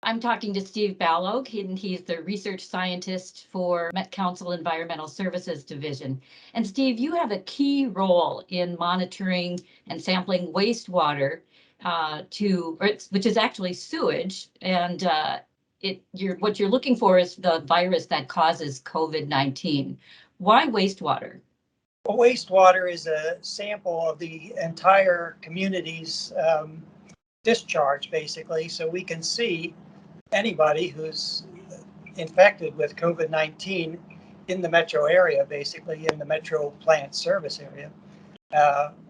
I'm talking to Steve Balogh, and he's the research scientist for Met Council Environmental Services Division. And Steve, you have a key role in monitoring and sampling wastewater which is actually sewage, and what you're looking for is the virus that causes COVID-19. Why wastewater? Well, wastewater is a sample of the entire community's discharge, basically, so we can see anybody who's infected with COVID-19 in the metro area, basically in the metro plant service area,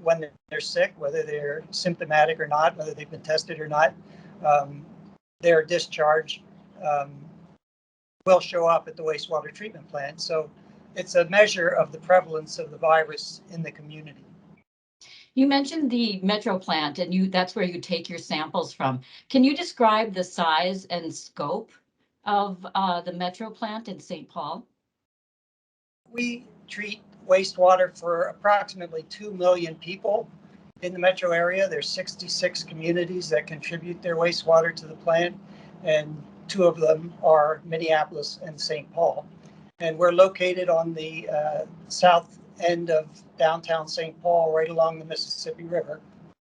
when they're sick, whether they're symptomatic or not, whether they've been tested or not, their discharge will show up at the wastewater treatment plant. So it's a measure of the prevalence of the virus in the community. You mentioned the Metro plant, and that's where you take your samples from. Can you describe the size and scope of the Metro plant in St. Paul? We treat wastewater for approximately 2 million people in the metro area. There's 66 communities that contribute their wastewater to the plant, and 2 of them are Minneapolis and St. Paul. And we're located on the south end of downtown St. Paul, right along the Mississippi River.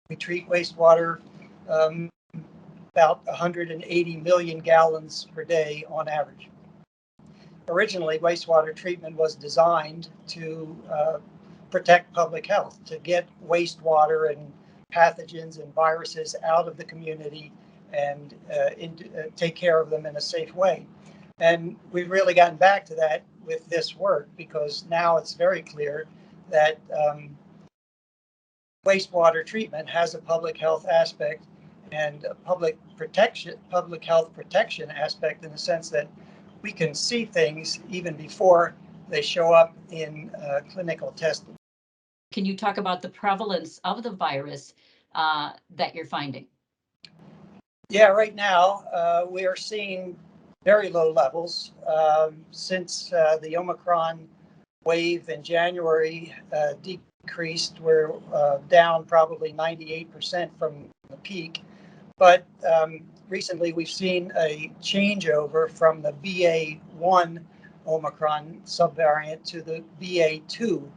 We treat wastewater about 180 million gallons per day on average. Originally, wastewater treatment was designed to protect public health, to get wastewater and pathogens and viruses out of the community and take care of them in a safe way. And we've really gotten back to that with this work, because now it's very clear that wastewater treatment has a public health aspect and a public health protection aspect, in the sense that we can see things even before they show up in clinical testing. Can you talk about the prevalence of the virus that you're finding? Yeah, right now we are seeing very low levels. Since the Omicron wave in January decreased, we're down probably 98% from the peak. But recently we've seen a changeover from the BA1 Omicron subvariant to the BA2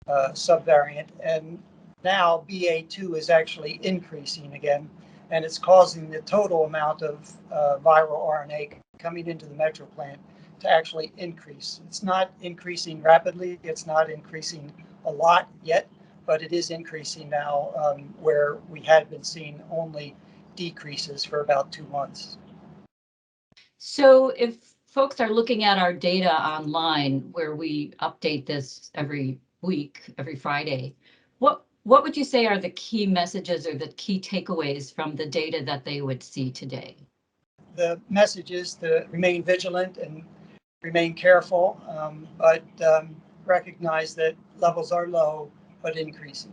subvariant. And now BA2 is actually increasing again, and it's causing the total amount of viral RNA coming into the Metro plant to actually increase. It's not increasing rapidly, it's not increasing a lot yet, but it is increasing now, where we had been seeing only decreases for about 2 months. So if folks are looking at our data online, where we update this every week, every Friday, what would you say are the key messages or the key takeaways from the data that they would see today? The message is to remain vigilant and remain careful, but recognize that levels are low but increasing.